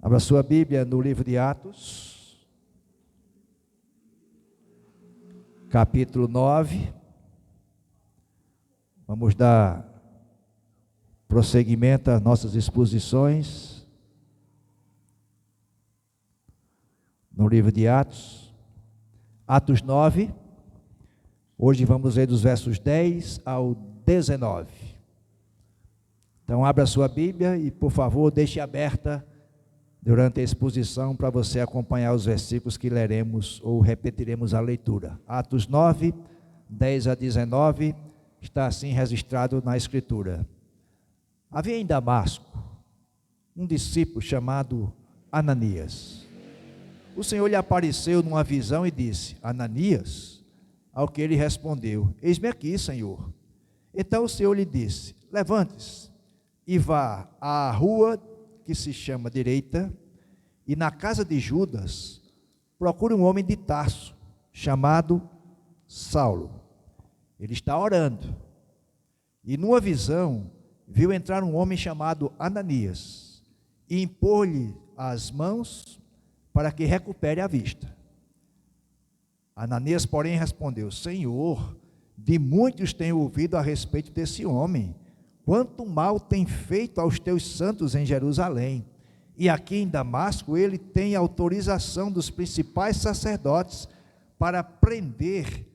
Abra sua Bíblia no livro de Atos, capítulo 9. Vamos dar prosseguimento às nossas exposições no livro de Atos. Atos 9, hoje vamos ler dos versos 10 ao 19. Então abra sua Bíblia e, por favor, deixe aberta durante a exposição para você acompanhar os versículos que leremos ou repetiremos a leitura. Atos 9, 10 a 19, está assim registrado na Escritura. Havia em Damasco um discípulo chamado Ananias. O Senhor lhe apareceu numa visão e disse: Ananias? Ao que ele respondeu: Eis-me aqui, Senhor. Então o Senhor lhe disse: Levante-se e vá à rua que se chama Direita, e na casa de Judas procure um homem de Tarso, chamado Saulo. Ele está orando, e numa visão viu entrar um homem chamado Ananias, e impor-lhe as mãos para que recupere a vista. Ananias, porém, respondeu: Senhor, de muitos tenho ouvido a respeito desse homem, quanto mal tem feito aos teus santos em Jerusalém. E aqui em Damasco ele tem autorização dos principais sacerdotes para prender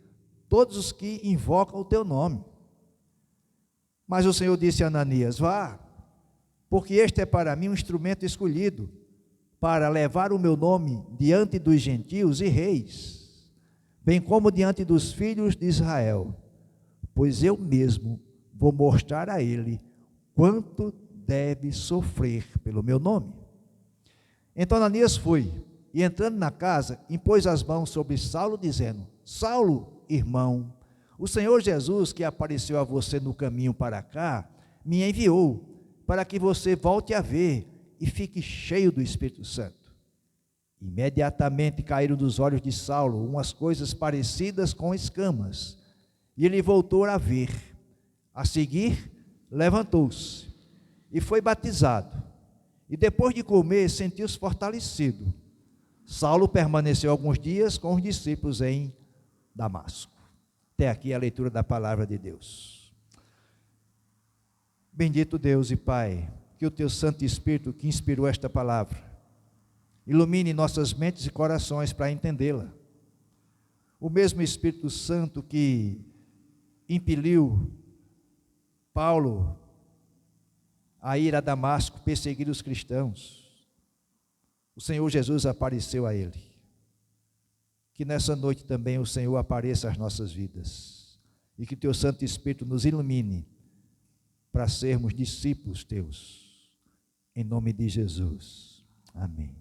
todos os que invocam o teu nome. Mas o Senhor disse a Ananias: Vá, porque este é para mim um instrumento escolhido, para levar o meu nome diante dos gentios e reis, bem como diante dos filhos de Israel, pois eu mesmo vou mostrar a ele quanto deve sofrer pelo meu nome. Então Ananias foi, e entrando na casa, impôs as mãos sobre Saulo, dizendo: Saulo, irmão, o Senhor Jesus, que apareceu a você no caminho para cá, me enviou, para que você volte a ver e fique cheio do Espírito Santo. Imediatamente caíram dos olhos de Saulo umas coisas parecidas com escamas, e ele voltou a ver. A seguir, levantou-se e foi batizado, e depois de comer, sentiu-se fortalecido. Saulo permaneceu alguns dias com os discípulos em Damasco. Até aqui a leitura da palavra de Deus. Bendito Deus e Pai, que o teu Santo Espírito que inspirou esta palavra ilumine nossas mentes e corações para entendê-la. O mesmo Espírito Santo que impeliu Paulo a ir a Damasco perseguir os cristãos, o Senhor Jesus apareceu a ele. Que nessa noite também o Senhor apareça às nossas vidas, e que teu Santo Espírito nos ilumine para sermos discípulos teus, em nome de Jesus, amém.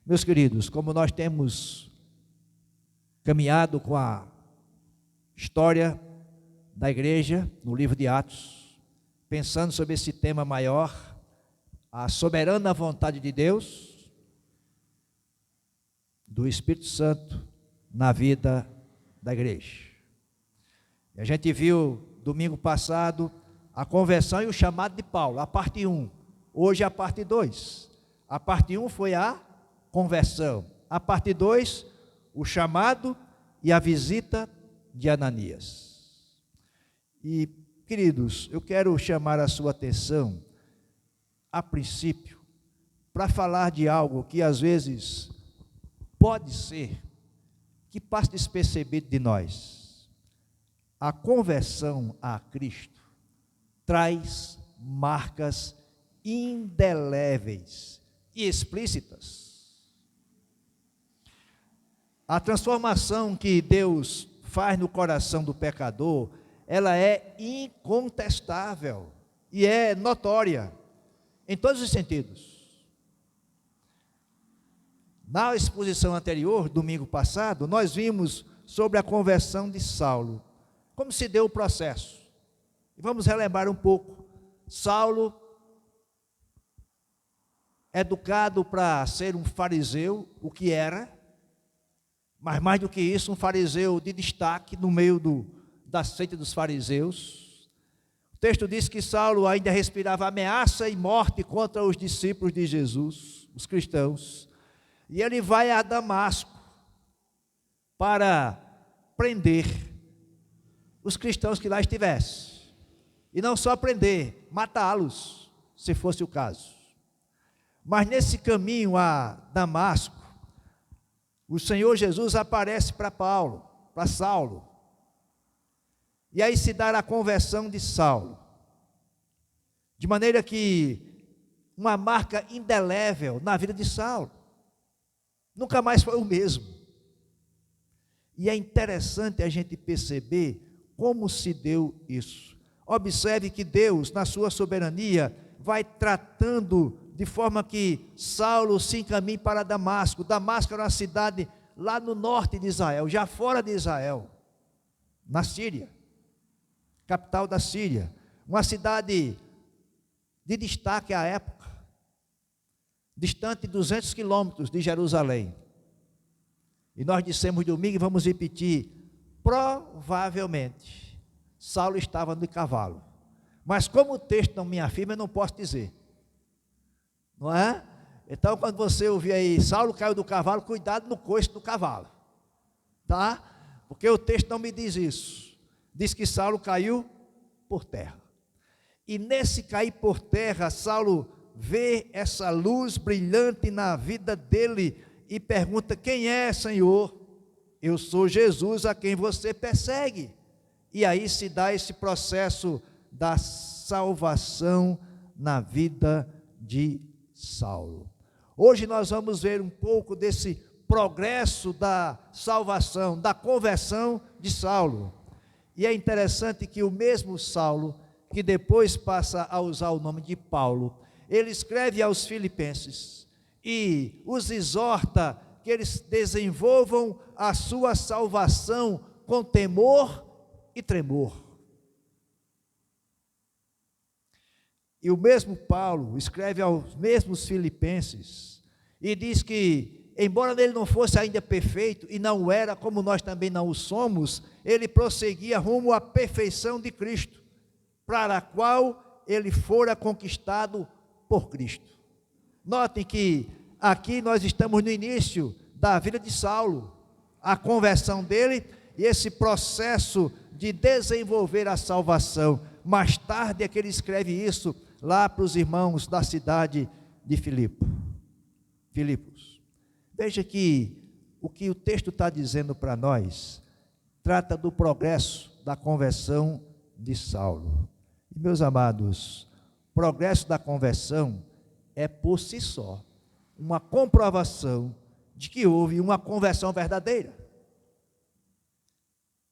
Meus queridos, como nós temos caminhado com a história da igreja no livro de Atos, pensando sobre esse tema maior, a soberana vontade de Deus, do Espírito Santo na vida da igreja. E a gente viu domingo passado a conversão e o chamado de Paulo, a parte 1. Hoje a parte 2. A parte 1 foi a conversão. A parte 2, o chamado e a visita de Ananias. E, queridos, eu quero chamar a sua atenção, a princípio, para falar de algo que às vezes pode ser que passe despercebido de nós. A conversão a Cristo traz marcas indeléveis e explícitas. A transformação que Deus faz no coração do pecador, ela é incontestável e é notória em todos os sentidos. Na exposição anterior, domingo passado, nós vimos sobre a conversão de Saulo, como se deu o processo. E vamos relembrar um pouco. Saulo, educado para ser um fariseu, o que era, mas mais do que isso, um fariseu de destaque no meio da seita dos fariseus. texto diz que Saulo ainda respirava ameaça e morte contra os discípulos de Jesus, os cristãos, e ele vai a Damasco para prender os cristãos que lá estivessem, e não só prender, matá-los, se fosse o caso. Mas nesse caminho a Damasco, o Senhor Jesus aparece para Saulo, e aí se dá a conversão de Saulo, de maneira que uma marca indelével na vida de Saulo, nunca mais foi o mesmo. E é interessante a gente perceber como se deu isso. Observe que Deus, na sua soberania, vai tratando de forma que Saulo se encaminhe para Damasco. Damasco era uma cidade lá no norte de Israel, já fora de Israel, na Síria, capital da Síria, uma cidade de destaque à época, distante 200 quilômetros de Jerusalém. E nós dissemos domingo e vamos repetir, provavelmente Saulo estava no cavalo, mas como o texto não me afirma, eu não posso dizer, não é? Então quando você ouvir aí, Saulo caiu do cavalo, cuidado no coice do cavalo, tá? Porque o texto não me diz isso, diz que Saulo caiu por terra, e nesse cair por terra, Saulo vê essa luz brilhante na vida dele, e pergunta: quem é, Senhor? Eu sou Jesus a quem você persegue. E aí se dá esse processo da salvação na vida de Saulo. Hoje nós vamos ver um pouco desse progresso da salvação, da conversão de Saulo. E é interessante que o mesmo Saulo, que depois passa a usar o nome de Paulo, ele escreve aos Filipenses e os exorta que eles desenvolvam a sua salvação com temor e tremor. E o mesmo Paulo escreve aos mesmos Filipenses e diz que, embora ele não fosse ainda perfeito, e não era, como nós também não o somos, ele prosseguia rumo à perfeição de Cristo, para a qual ele fora conquistado por Cristo. Notem que aqui nós estamos no início da vida de Saulo, a conversão dele e esse processo de desenvolver a salvação. Mais tarde é que ele escreve isso lá para os irmãos da cidade de Filipos. Veja que o texto está dizendo para nós, trata do progresso da conversão de Saulo. E, meus amados, o progresso da conversão é por si só uma comprovação de que houve uma conversão verdadeira.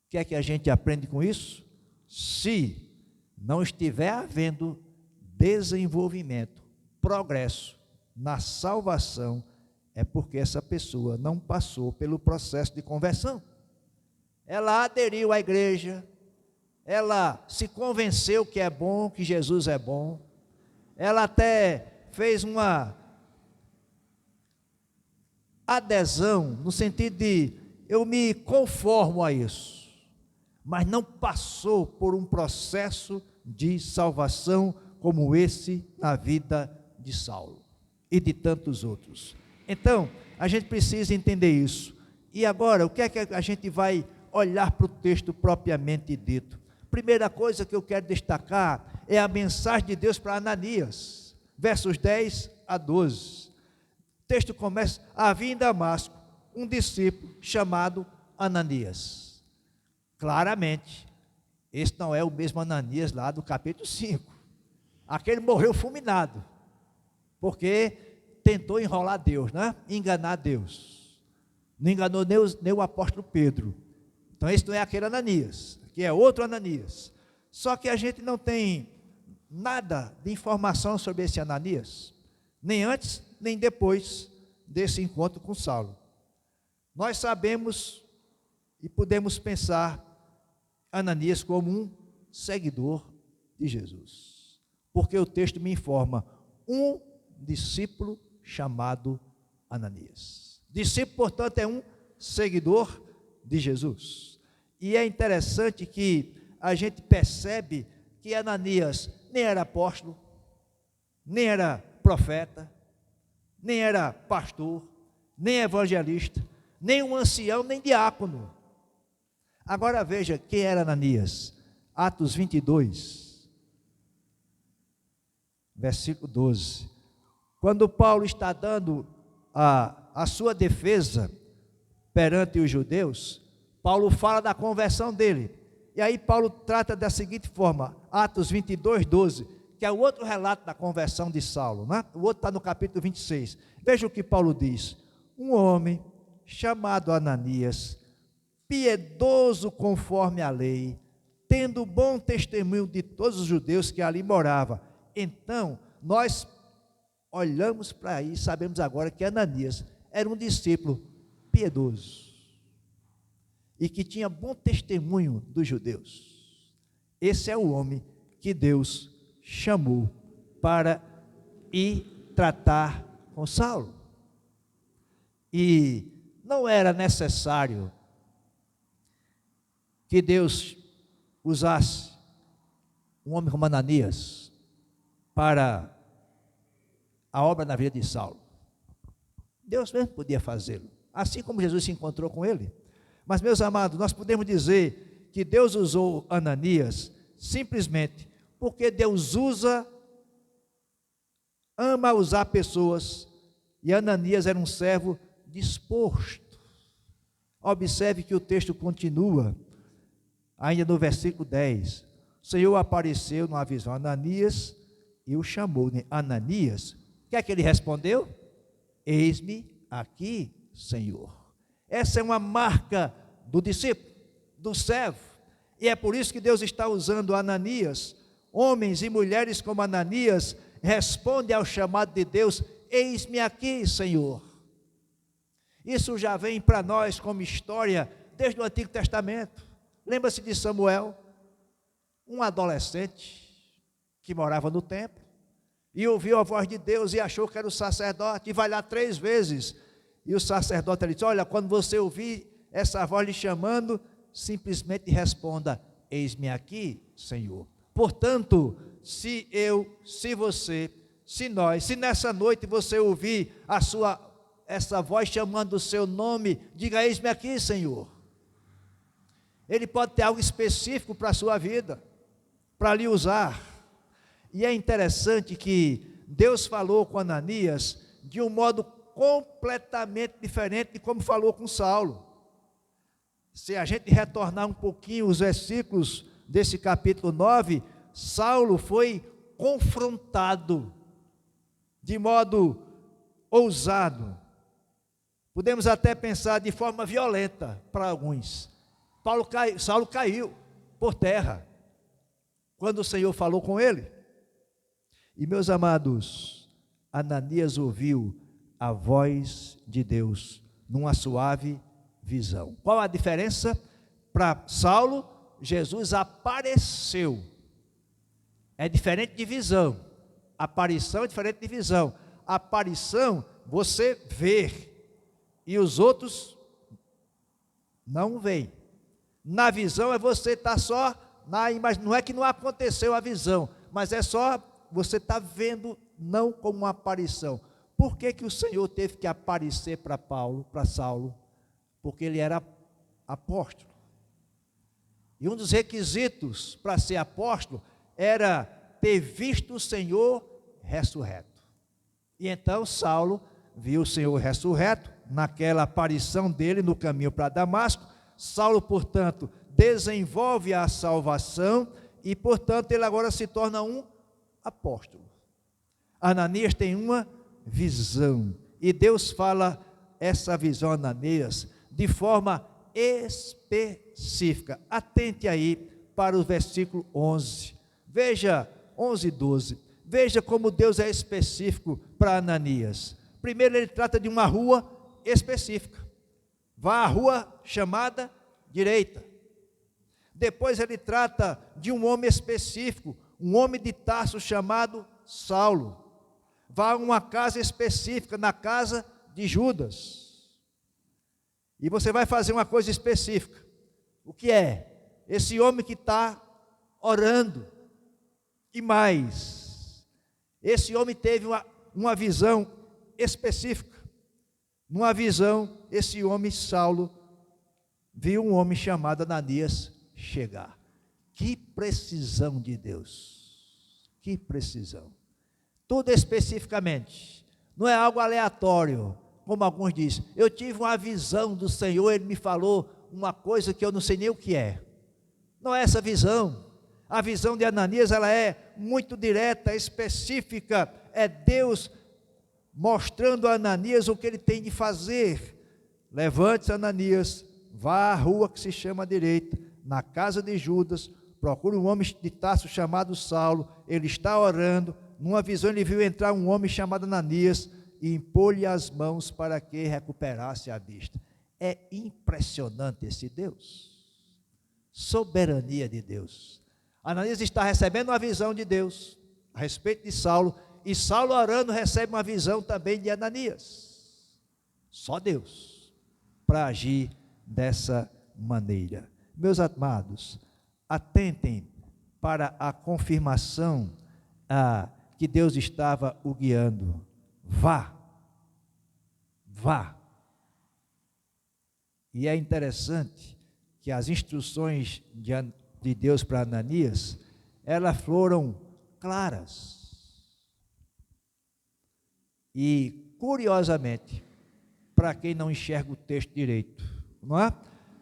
O que é que a gente aprende com isso? Se não estiver havendo desenvolvimento, progresso na salvação, é porque essa pessoa não passou pelo processo de conversão. Ela aderiu à igreja, ela se convenceu que é bom, que Jesus é bom, ela até fez uma adesão, no sentido de eu me conformo a isso, mas não passou por um processo de salvação como esse na vida de Saulo e de tantos outros. Então, a gente precisa entender isso. E agora, o que é que a gente vai olhar para o texto propriamente dito? Primeira coisa que eu quero destacar é a mensagem de Deus para Ananias, versos 10 a 12. O texto começa: havia em Damasco um discípulo chamado Ananias. Claramente, esse não é o mesmo Ananias lá do capítulo 5. Aquele morreu fulminado, porque tentou enrolar Deus, né? Enganar Deus. Não enganou nem o apóstolo Pedro. Então esse não é aquele Ananias, que é outro Ananias. Só que a gente não tem nada de informação sobre esse Ananias, nem antes, nem depois desse encontro com Saulo. Nós sabemos e podemos pensar Ananias como um seguidor de Jesus, porque o texto me informa, um discípulo chamado Ananias. Discípulo, portanto, é um seguidor de Jesus. E é interessante que a gente percebe que Ananias nem era apóstolo, nem era profeta, nem era pastor, nem evangelista, nem um ancião, nem diácono. Agora veja quem era Ananias. Atos 22, versículo 12. Quando Paulo está dando a sua defesa perante os judeus, Paulo fala da conversão dele. E aí Paulo trata da seguinte forma, Atos 22, 12, que é o outro relato da conversão de Saulo, né? O outro está no capítulo 26. Veja o que Paulo diz: um homem chamado Ananias, piedoso conforme a lei, tendo bom testemunho de todos os judeus que ali moravam. Então, nós olhamos para aí e sabemos agora que Ananias era um discípulo piedoso e que tinha bom testemunho dos judeus. Esse é o homem que Deus chamou para ir tratar com Saulo. E não era necessário que Deus usasse um homem como Ananias para a obra na vida de Saulo. Deus mesmo podia fazê-lo, assim como Jesus se encontrou com ele. Mas, meus amados, nós podemos dizer que Deus usou Ananias simplesmente porque Deus ama usar pessoas, e Ananias era um servo disposto. Observe que o texto continua, ainda no versículo 10. O Senhor apareceu numa visão a Ananias e o chamou, né? Ananias. O que é que ele respondeu? Eis-me aqui, Senhor. Essa é uma marca do discípulo, do servo, e é por isso que Deus está usando Ananias. Homens e mulheres como Ananias respondem ao chamado de Deus: eis-me aqui, Senhor. Isso já vem para nós como história desde o Antigo Testamento. Lembra-se de Samuel, um adolescente que morava no templo e ouviu a voz de Deus e achou que era o sacerdote, e vai lá 3 vezes, e o sacerdote lhe disse: olha, quando você ouvir essa voz lhe chamando, simplesmente responda: eis-me aqui, Senhor. Portanto, se você, se nós, se nessa noite você ouvir essa voz chamando o seu nome, diga: eis-me aqui, Senhor. Ele pode ter algo específico para a sua vida, para lhe usar. E é interessante que Deus falou com Ananias de um modo completamente diferente de como falou com Saulo. Se a gente retornar um pouquinho os versículos desse capítulo 9, Saulo foi confrontado de modo ousado. Podemos até pensar de forma violenta para alguns. Saulo caiu por terra quando o Senhor falou com ele. E, meus amados, Ananias ouviu a voz de Deus numa suave visão. Qual a diferença? Para Saulo, Jesus apareceu. É diferente de visão. Aparição é diferente de visão. Aparição, você vê, e os outros não veem. Na visão é você estar só na imagem. Não é que não aconteceu a visão, mas é só você está vendo, não como uma aparição. Por que que o Senhor teve que aparecer para Saulo? Porque ele era apóstolo. E um dos requisitos para ser apóstolo era ter visto o Senhor ressurreto. E então Saulo viu o Senhor ressurreto naquela aparição dele no caminho para Damasco. Saulo, portanto, desenvolve a salvação e, portanto, ele agora se torna um apóstolo. Ananias tem uma visão e Deus fala essa visão a Ananias de forma específica. Atente aí para o versículo 11. Veja 11 e 12. Veja como Deus é específico para Ananias. Primeiro ele trata de uma rua específica. Vá à rua chamada direita. Depois ele trata de um homem específico, um homem de Tarso chamado Saulo. Vá a uma casa específica, na casa de Judas. E você vai fazer uma coisa específica. O que é? Esse homem que está orando, E mais, esse homem teve uma visão específica. Numa visão, esse homem, Saulo, viu um homem chamado Ananias chegar. Que precisão de Deus! Que precisão! Tudo especificamente, não é algo aleatório, como alguns dizem. Eu tive uma visão do Senhor, Ele me falou uma coisa que eu não sei nem o que é. Não é essa visão. A visão de Ananias, ela é muito direta, específica. É Deus mostrando a Ananias o que ele tem de fazer. Levante-se, Ananias, vá à rua que se chama à direita, na casa de Judas, procure um homem de Tarso chamado Saulo, ele está orando. Numa visão ele viu entrar um homem chamado Ananias e impor-lhe as mãos para que recuperasse a vista. É impressionante esse Deus. Soberania de Deus. Ananias está recebendo uma visão de Deus a respeito de Saulo, e Saulo orando recebe uma visão também de Ananias. Só Deus para agir dessa maneira. Meus amados, atentem para a confirmação que Deus estava o guiando. Vá. E é interessante que as instruções de Deus para Ananias, elas foram claras. E, curiosamente, para quem não enxerga o texto direito, não é?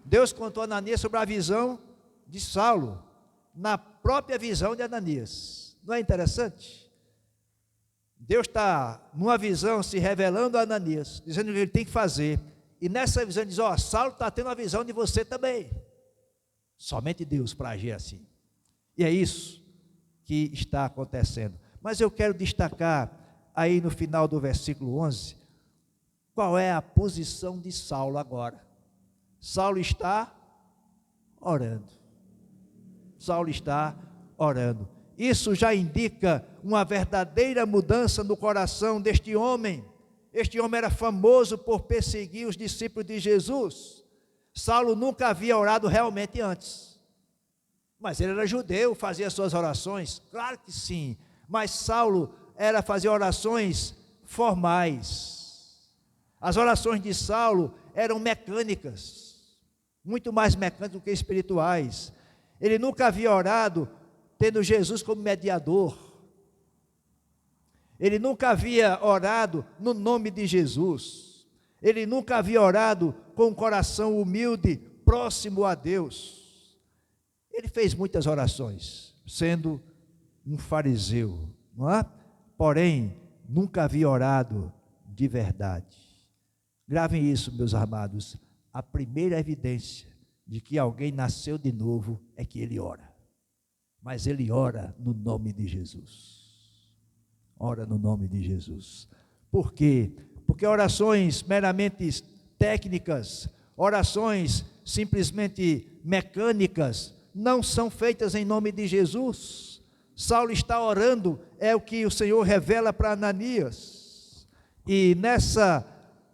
Deus contou a Ananias sobre a visão de Saulo, na própria visão de Ananias. Não é interessante? Deus está, numa visão, se revelando a Ananias, dizendo o que ele tem que fazer. E nessa visão ele diz, Saulo está tendo a visão de você também. Somente Deus para agir assim. E é isso que está acontecendo. Mas eu quero destacar aí no final do versículo 11, qual é a posição de Saulo agora. Saulo está orando. Saulo está orando. Isso já indica uma verdadeira mudança no coração deste homem. Este homem era famoso por perseguir os discípulos de Jesus. Saulo nunca havia orado realmente antes. Mas ele era judeu, fazia suas orações. Claro que sim. Mas Saulo fazia orações formais. As orações de Saulo eram mecânicas. Muito mais mecânicas do que espirituais. Ele nunca havia orado tendo Jesus como mediador. Ele nunca havia orado no nome de Jesus. Ele nunca havia orado com um coração humilde, próximo a Deus. Ele fez muitas orações, sendo um fariseu, não é? Porém, nunca havia orado de verdade. Gravem isso, meus amados. A primeira evidência de que alguém nasceu de novo é que ele ora. Mas ele ora no nome de Jesus. Ora no nome de Jesus. Por quê? Porque orações meramente técnicas, orações simplesmente mecânicas, não são feitas em nome de Jesus. Saulo está orando, é o que o Senhor revela para Ananias. E nessa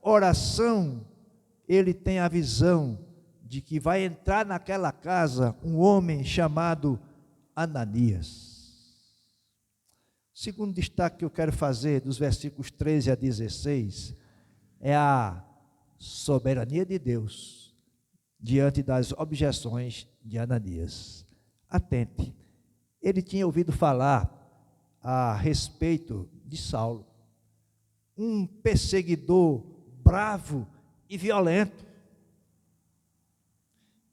oração, ele tem a visão de que vai entrar naquela casa um homem chamado Ananias. Segundo destaque que eu quero fazer dos versículos 13 a 16 é a soberania de Deus diante das objeções de Ananias. Atente, ele tinha ouvido falar a respeito de Saulo, um perseguidor bravo e violento.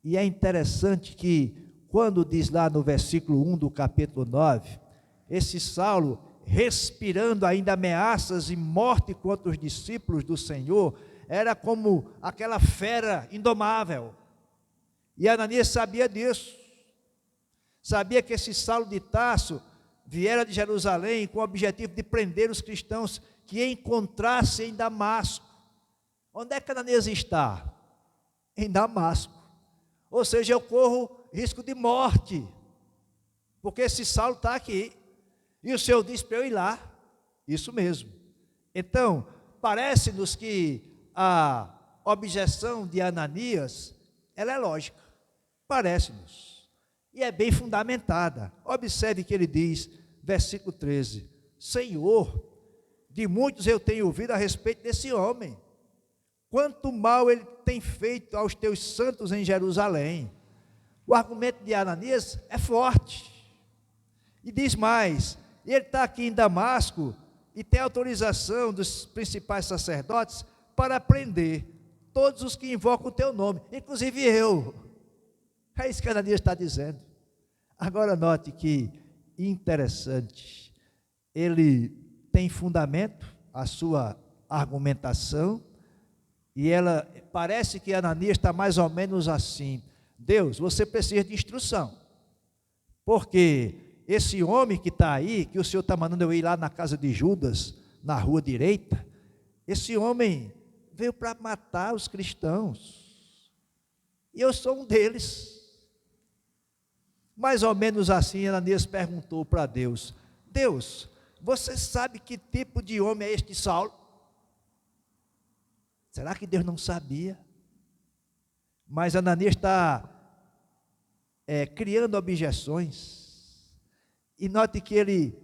E é interessante que quando diz lá no versículo 1 do capítulo 9, esse Saulo, respirando ainda ameaças e morte contra os discípulos do Senhor, era como aquela fera indomável. E Ananias sabia disso. Sabia que esse Saulo de Tarso viera de Jerusalém com o objetivo de prender os cristãos que encontrassem em Damasco. Onde é que Ananias está? Em Damasco. Ou seja, eu corro risco de morte, porque esse Saulo está aqui. E o Senhor disse para eu ir lá. Isso mesmo. Então, parece-nos que a objeção de Ananias, ela é lógica. Parece-nos. E é bem fundamentada. Observe que ele diz, versículo 13: Senhor, de muitos eu tenho ouvido a respeito desse homem, quanto mal ele tem feito aos teus santos em Jerusalém. O argumento de Ananias é forte, e diz mais: ele está aqui em Damasco, e tem autorização dos principais sacerdotes para prender todos os que invocam o teu nome, inclusive eu. É isso que Ananias está dizendo. Agora note que interessante, ele tem fundamento, a sua argumentação, e ela, parece que Ananias está mais ou menos assim: Deus, você precisa de instrução, porque esse homem que está aí, que o Senhor está mandando eu ir lá na casa de Judas, na rua direita, esse homem veio para matar os cristãos, e eu sou um deles. Mais ou menos assim, Ananias perguntou para Deus: Deus, você sabe que tipo de homem é este Saulo? Será que Deus não sabia? Mas Ananias está criando objeções, e note que ele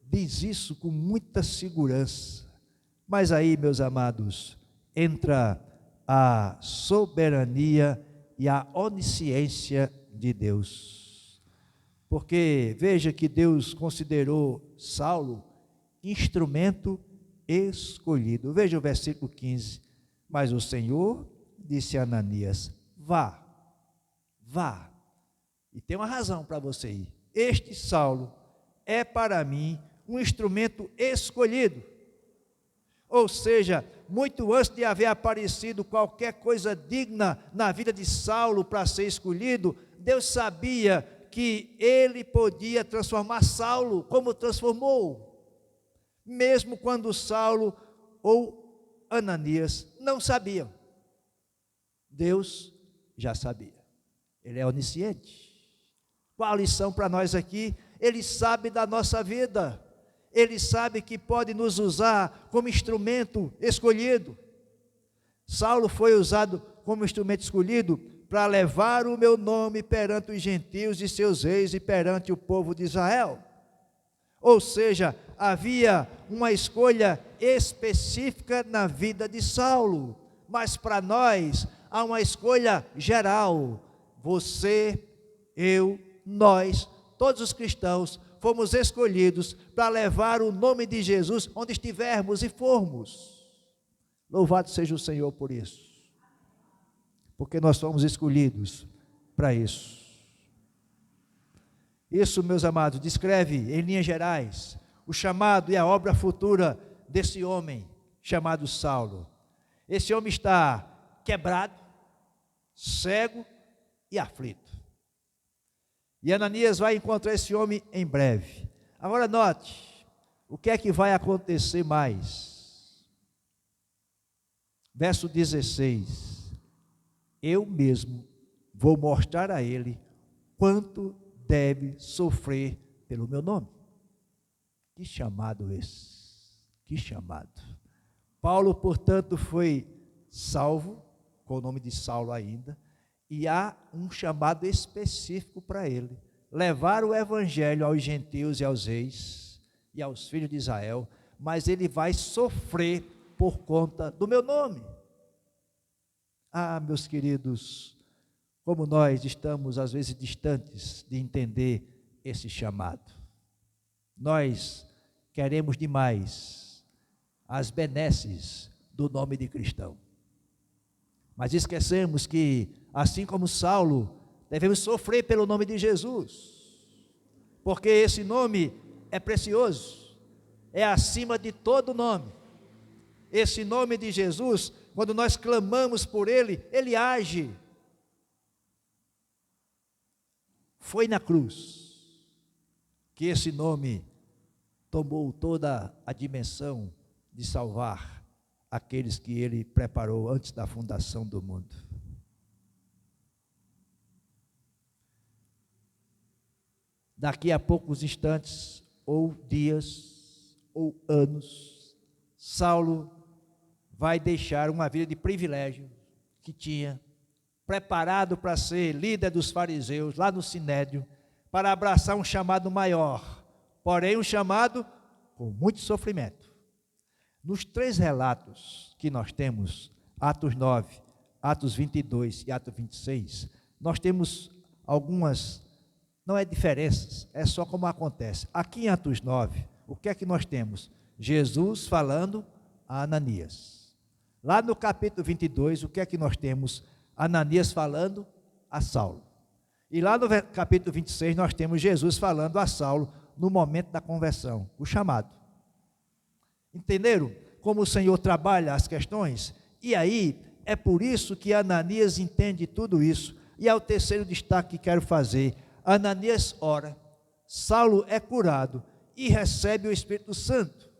diz isso com muita segurança. Mas aí, meus amados, entra a soberania e a onisciência de Deus. Porque veja que Deus considerou Saulo instrumento escolhido. Veja o versículo 15: Mas o Senhor disse a Ananias: vá. E tem uma razão para você ir. Este Saulo é para mim um instrumento escolhido. Ou seja, muito antes de haver aparecido qualquer coisa digna na vida de Saulo para ser escolhido, Deus sabia que ele podia transformar Saulo como transformou, mesmo quando Saulo ou Ananias não sabiam. Deus já sabia. Ele é onisciente. Qual a lição para nós aqui? Ele sabe da nossa vida, ele sabe que pode nos usar como instrumento escolhido. Saulo foi usado como instrumento escolhido para levar o meu nome perante os gentios e seus reis e perante o povo de Israel. Ou seja, havia uma escolha específica na vida de Saulo, mas para nós há uma escolha geral. Você, eu, nós, todos os cristãos, fomos escolhidos para levar o nome de Jesus onde estivermos e formos. Louvado seja o Senhor por isso, porque nós fomos escolhidos para isso. Isso, meus amados, descreve em linhas gerais o chamado e a obra futura desse homem chamado Saulo. Esse homem está quebrado, cego e aflito. E Ananias vai encontrar esse homem em breve. Agora note, o que é que vai acontecer mais? Verso 16: eu mesmo vou mostrar a ele quanto deve sofrer pelo meu nome. Que chamado esse, que chamado. Paulo, portanto, foi salvo, com o nome de Saulo ainda, e há um chamado específico para ele: levar o evangelho aos gentios e aos reis e aos filhos de Israel, mas ele vai sofrer por conta do meu nome. Ah, meus queridos, como nós estamos às vezes distantes de entender esse chamado. Nós queremos demais as benesses do nome de cristão, mas esquecemos que, assim como Saulo, devemos sofrer pelo nome de Jesus, porque esse nome é precioso, é acima de todo nome. Esse nome de Jesus, quando nós clamamos por ele, ele age. Foi na cruz que esse nome tomou toda a dimensão de salvar aqueles que ele preparou antes da fundação do mundo. Daqui a poucos instantes, ou dias, ou anos, Saulo vai deixar uma vida de privilégio que tinha, preparado para ser líder dos fariseus lá no Sinédrio, para abraçar um chamado maior, porém um chamado com muito sofrimento. Nos 3 relatos que nós temos, Atos 9, Atos 22 e Atos 26, nós temos algumas, não é diferenças, é só como acontece. Aqui em Atos 9, o que é que nós temos? Jesus falando a Ananias. Lá no capítulo 22, o que é que nós temos? Ananias falando a Saulo. E lá no capítulo 26, nós temos Jesus falando a Saulo no momento da conversão, o chamado. Entenderam como o Senhor trabalha as questões? E aí, é por isso que Ananias entende tudo isso. E é o terceiro destaque que quero fazer. Ananias ora, Saulo é curado e recebe o Espírito Santo.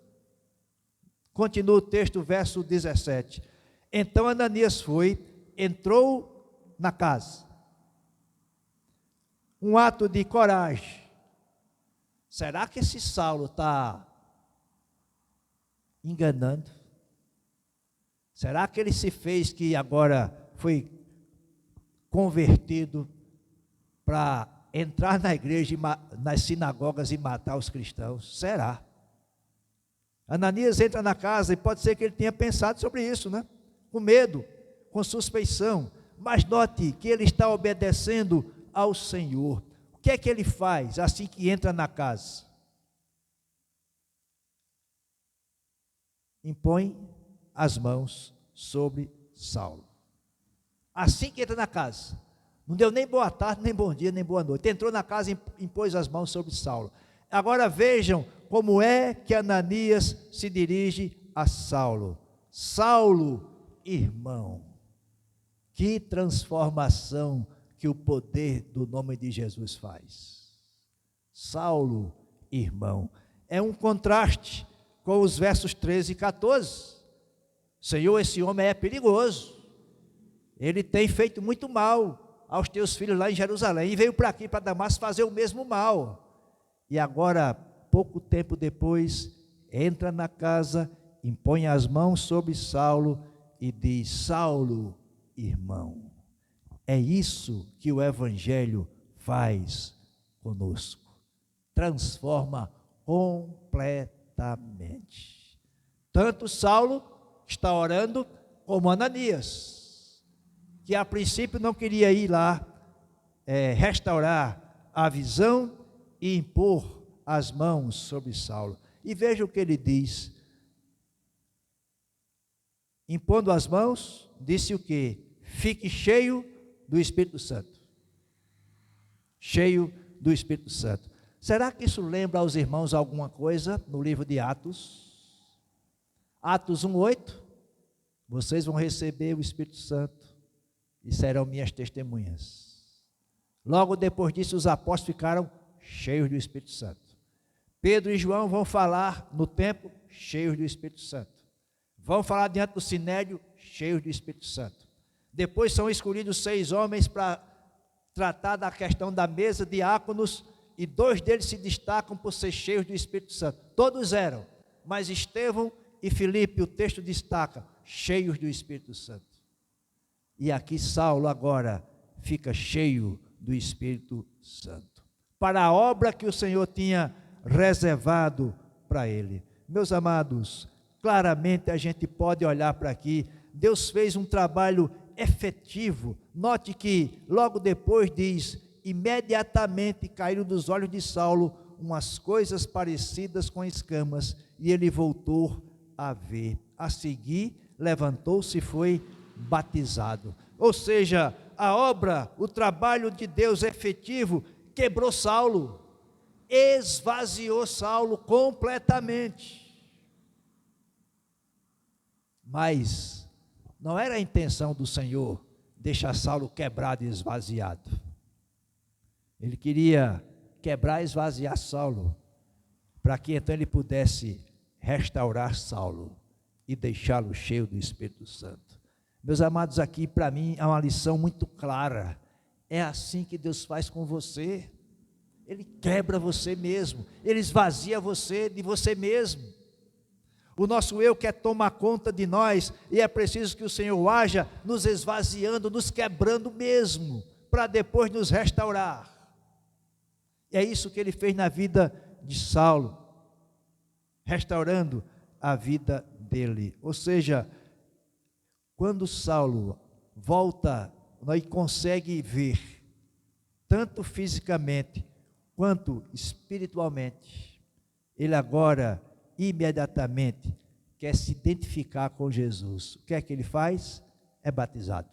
Continua o texto, verso 17. Então Ananias entrou na casa. Um ato de coragem. Será que esse Saulo está enganando? Será que ele se fez que agora foi convertido para entrar na igreja, nas sinagogas e matar os cristãos? Será? Ananias entra na casa e pode ser que ele tenha pensado sobre isso, né? Com medo, com suspeição, mas note que ele está obedecendo ao Senhor. O que é que ele faz assim que entra na casa? Impõe as mãos sobre Saulo. Assim que entra na casa, não deu nem boa tarde, nem bom dia, nem boa noite. Entrou na casa e impôs as mãos sobre Saulo. Agora vejam como é que Ananias se dirige a Saulo. Saulo, irmão. Que transformação que o poder do nome de Jesus faz. Saulo, irmão. É um contraste com os versos 13 e 14. Senhor, esse homem é perigoso. Ele tem feito muito mal aos teus filhos lá em Jerusalém. E veio para aqui, para Damasco, fazer o mesmo mal. E agora, pouco tempo depois, entra na casa, impõe as mãos sobre Saulo e diz: Saulo, irmão. É isso que o Evangelho faz conosco. Transforma completamente. Tanto Saulo está orando, como Ananias, que a princípio não queria ir lá restaurar a visão e impor as mãos sobre Saulo. E veja o que ele diz. Impondo as mãos, disse o quê? Fique cheio do Espírito Santo. Cheio do Espírito Santo. Será que isso lembra aos irmãos alguma coisa no livro de Atos? Atos 1:8. Vocês vão receber o Espírito Santo e serão minhas testemunhas. Logo depois disso, os apóstolos ficaram cheios do Espírito Santo. Pedro e João vão falar no templo, cheios do Espírito Santo. Vão falar diante do sinédrio, cheios do Espírito Santo. Depois são escolhidos 6 homens para tratar da questão da mesa, diáconos, e 2 deles se destacam por ser cheios do Espírito Santo. Todos eram, mas Estevão e Filipe, o texto destaca, cheios do Espírito Santo. E aqui Saulo agora fica cheio do Espírito Santo, para a obra que o Senhor tinha reservado para ele. Meus amados, claramente a gente pode olhar para aqui, Deus fez um trabalho efetivo. Note que logo depois diz: imediatamente caíram dos olhos de Saulo umas coisas parecidas com escamas, e ele voltou a ver. A seguir, levantou-se e foi batizado. Ou seja, a obra, o trabalho de Deus efetivo quebrou Saulo, esvaziou Saulo completamente. Mas não era a intenção do Senhor deixar Saulo quebrado e esvaziado. Ele queria quebrar e esvaziar Saulo, para que então ele pudesse restaurar Saulo e deixá-lo cheio do Espírito Santo. Meus amados, aqui para mim é uma lição muito clara. É assim que Deus faz com você. Ele quebra você mesmo, ele esvazia você de você mesmo. O nosso eu quer tomar conta de nós, e é preciso que o Senhor haja nos esvaziando, nos quebrando mesmo, para depois nos restaurar. E é isso que ele fez na vida de Saulo, restaurando a vida dele. Ou seja, quando Saulo volta, nós consegue ver, tanto fisicamente quanto espiritualmente, ele agora, imediatamente, quer se identificar com Jesus. O que é que ele faz? É batizado.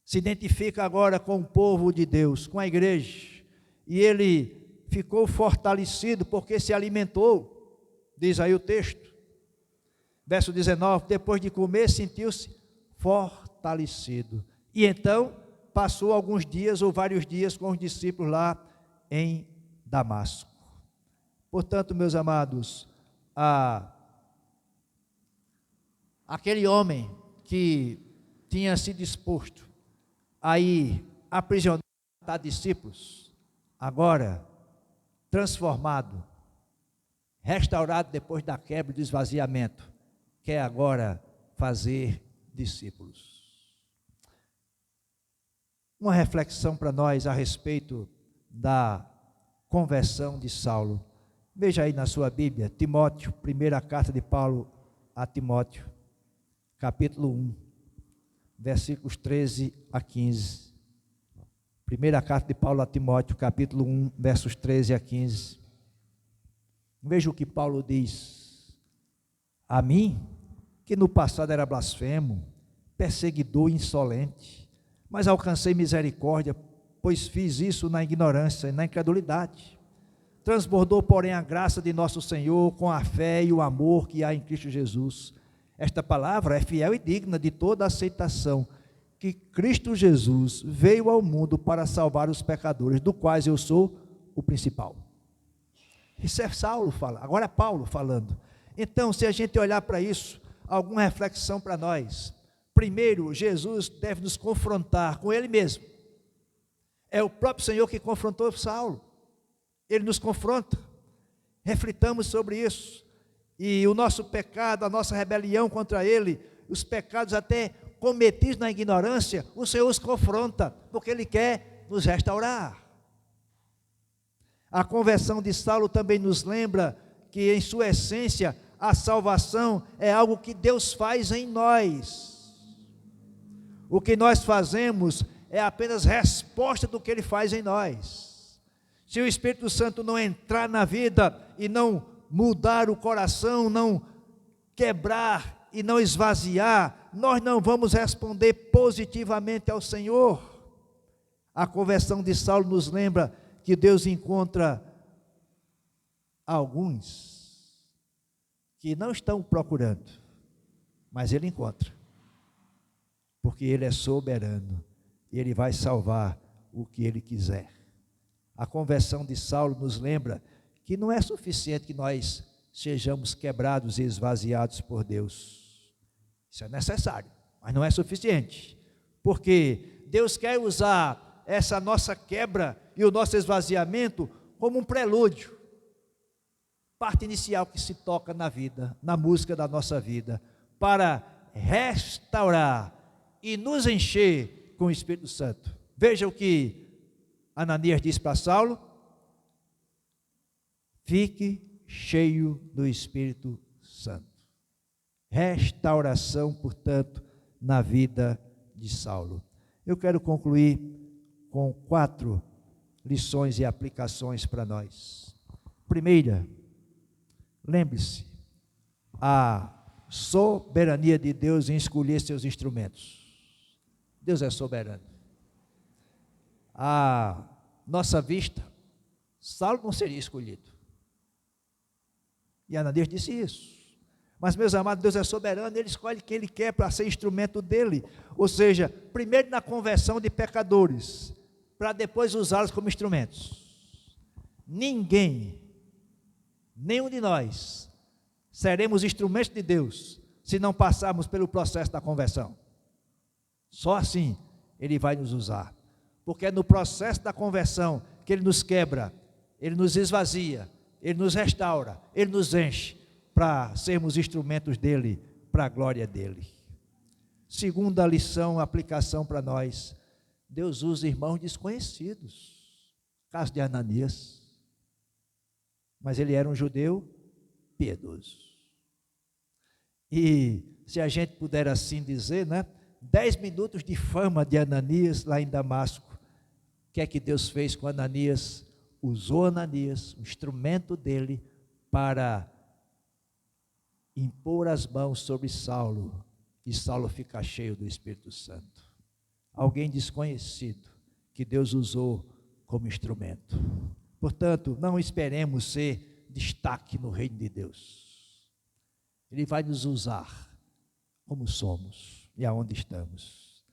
Se identifica agora com o povo de Deus, com a igreja, e ele ficou fortalecido porque se alimentou, diz aí o texto, verso 19, depois de comer sentiu-se fortalecido, e então passou alguns dias ou vários dias com os discípulos lá em Damasco. Portanto, meus amados, aquele homem que tinha se disposto a ir aprisionar discípulos, agora transformado, restaurado depois da quebra e do esvaziamento, quer agora fazer discípulos. Uma reflexão para nós a respeito da conversão de Saulo. Veja aí na sua Bíblia, Timóteo, primeira carta de Paulo a Timóteo, capítulo 1, versículos 13 a 15. Primeira carta de Paulo a Timóteo, capítulo 1, versos 13 a 15. Veja o que Paulo diz: a mim, que no passado era blasfemo, perseguidor insolente, mas alcancei misericórdia, pois fiz isso na ignorância e na incredulidade. Transbordou, porém, a graça de nosso Senhor com a fé e o amor que há em Cristo Jesus. Esta palavra é fiel e digna de toda aceitação, que Cristo Jesus veio ao mundo para salvar os pecadores, do quais eu sou o principal. Isso é Saulo falando, agora é Paulo falando. Então, se a gente olhar para isso, alguma reflexão para nós. Primeiro, Jesus deve nos confrontar com Ele mesmo. É o próprio Senhor que confrontou Saulo. Ele nos confronta. Reflitamos sobre isso. E o nosso pecado, a nossa rebelião contra Ele, os pecados até cometidos na ignorância, o Senhor os confronta, porque Ele quer nos restaurar. A conversão de Saulo também nos lembra que, em sua essência, a salvação é algo que Deus faz em nós. O que nós fazemos é apenas resposta do que Ele faz em nós. Se o Espírito Santo não entrar na vida e não mudar o coração, não quebrar e não esvaziar, nós não vamos responder positivamente ao Senhor. A conversão de Saulo nos lembra que Deus encontra alguns que não estão procurando, mas Ele encontra, porque Ele é soberano, e Ele vai salvar o que Ele quiser. A conversão de Saulo nos lembra que não é suficiente que nós sejamos quebrados e esvaziados por Deus. Isso é necessário, mas não é suficiente, porque Deus quer usar essa nossa quebra e o nosso esvaziamento como um prelúdio, parte inicial que se toca na vida, na música da nossa vida, para restaurar e nos encher com o Espírito Santo. Veja o que Ananias diz para Saulo: fique cheio do Espírito Santo. Restauração, portanto, na vida de Saulo. Eu quero concluir com 4 lições e aplicações para nós. Primeira, lembre-se, a soberania de Deus em escolher seus instrumentos. Deus é soberano. À nossa vista, Saulo não seria escolhido. E Ananias disse isso. Mas, meus amados, Deus é soberano, Ele escolhe quem Ele quer para ser instrumento dEle. Ou seja, primeiro na conversão de pecadores, para depois usá-los como instrumentos. Ninguém, nenhum de nós, seremos instrumentos de Deus, se não passarmos pelo processo da conversão. Só assim Ele vai nos usar. Porque é no processo da conversão que Ele nos quebra, Ele nos esvazia, Ele nos restaura, Ele nos enche, para sermos instrumentos dEle, para a glória dEle. Segunda lição, aplicação para nós: Deus usa irmãos desconhecidos. Caso de Ananias. mas ele era um judeu piedoso. E se a gente puder assim dizer, 10 minutos de fama de Ananias lá em Damasco. O que é que Deus fez com Ananias? Usou Ananias, o instrumento dele, para impor as mãos sobre Saulo, e Saulo fica cheio do Espírito Santo. Alguém desconhecido que Deus usou como instrumento. Portanto, não esperemos ser destaque no reino de Deus. Ele vai nos usar como somos e aonde estamos.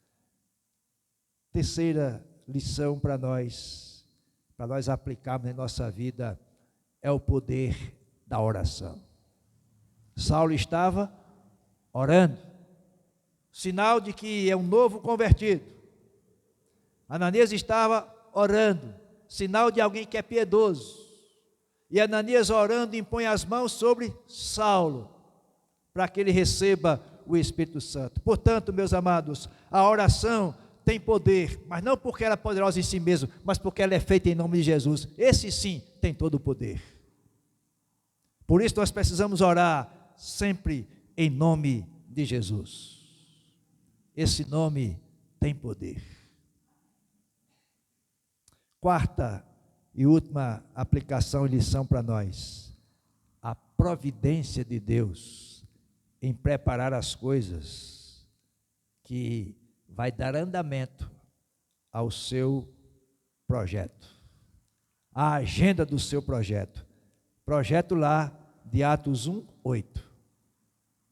Terceira lição para nós aplicarmos em nossa vida, é o poder da oração. Saulo estava orando, sinal de que é um novo convertido. Ananias estava orando, sinal de alguém que é piedoso. E Ananias orando impõe as mãos sobre Saulo, para que ele receba o Espírito Santo. Portanto, meus amados, a oração tem poder, mas não porque ela é poderosa em si mesma, mas porque ela é feita em nome de Jesus. Esse sim tem todo o poder. Por isso nós precisamos orar sempre em nome de Jesus. Esse nome tem poder. Quarta e última aplicação e lição para nós: a providência de Deus em preparar as coisas que vai dar andamento ao seu projeto, a agenda do seu projeto. Projeto lá de Atos 1:8.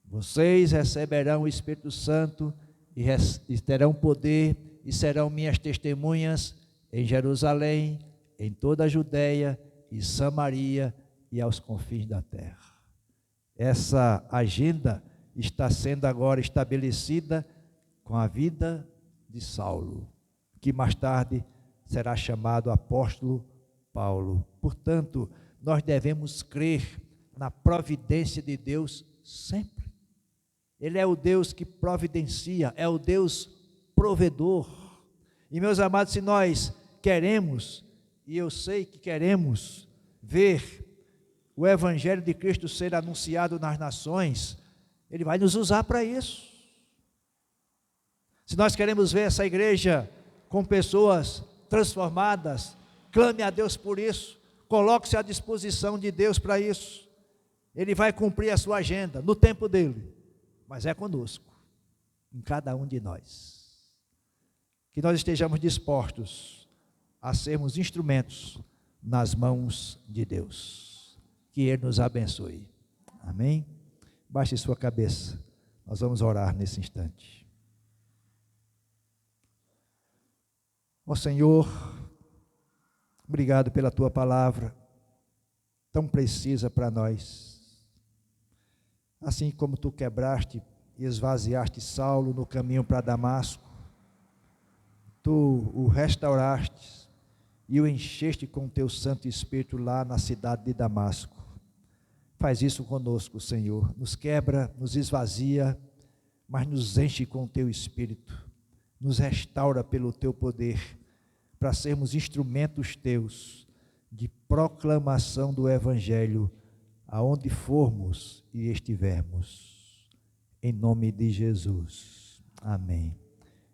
Vocês receberão o Espírito Santo e terão poder e serão minhas testemunhas em Jerusalém, em toda a Judeia e Samaria e aos confins da terra. Essa agenda está sendo agora estabelecida com a vida de Saulo, que mais tarde será chamado apóstolo Paulo. Portanto, nós devemos crer na providência de Deus sempre. Ele é o Deus que providencia, é o Deus provedor. E meus amados, se nós queremos, e eu sei que queremos, ver o Evangelho de Cristo ser anunciado nas nações, Ele vai nos usar para isso. Se nós queremos ver essa igreja com pessoas transformadas, clame a Deus por isso, coloque-se à disposição de Deus para isso. Ele vai cumprir a sua agenda no tempo dele, mas é conosco, em cada um de nós. Que nós estejamos dispostos a sermos instrumentos nas mãos de Deus. Que Ele nos abençoe. Amém? Baixe sua cabeça, nós vamos orar nesse instante. Ó Senhor, obrigado pela Tua palavra, tão precisa para nós. Assim como Tu quebraste e esvaziaste Saulo no caminho para Damasco, Tu o restauraste e o encheste com Teu Santo Espírito lá na cidade de Damasco. Faz isso conosco, Senhor. Nos quebra, nos esvazia, mas nos enche com Teu Espírito. Nos restaura pelo Teu poder, para sermos instrumentos Teus de proclamação do Evangelho, aonde formos e estivermos. Em nome de Jesus. Amém.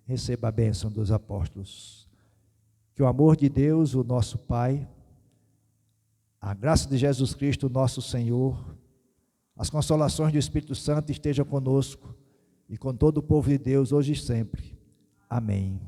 Receba a bênção dos apóstolos. Que o amor de Deus, o nosso Pai, a graça de Jesus Cristo, nosso Senhor, as consolações do Espírito Santo estejam conosco e com todo o povo de Deus, hoje e sempre. Amém.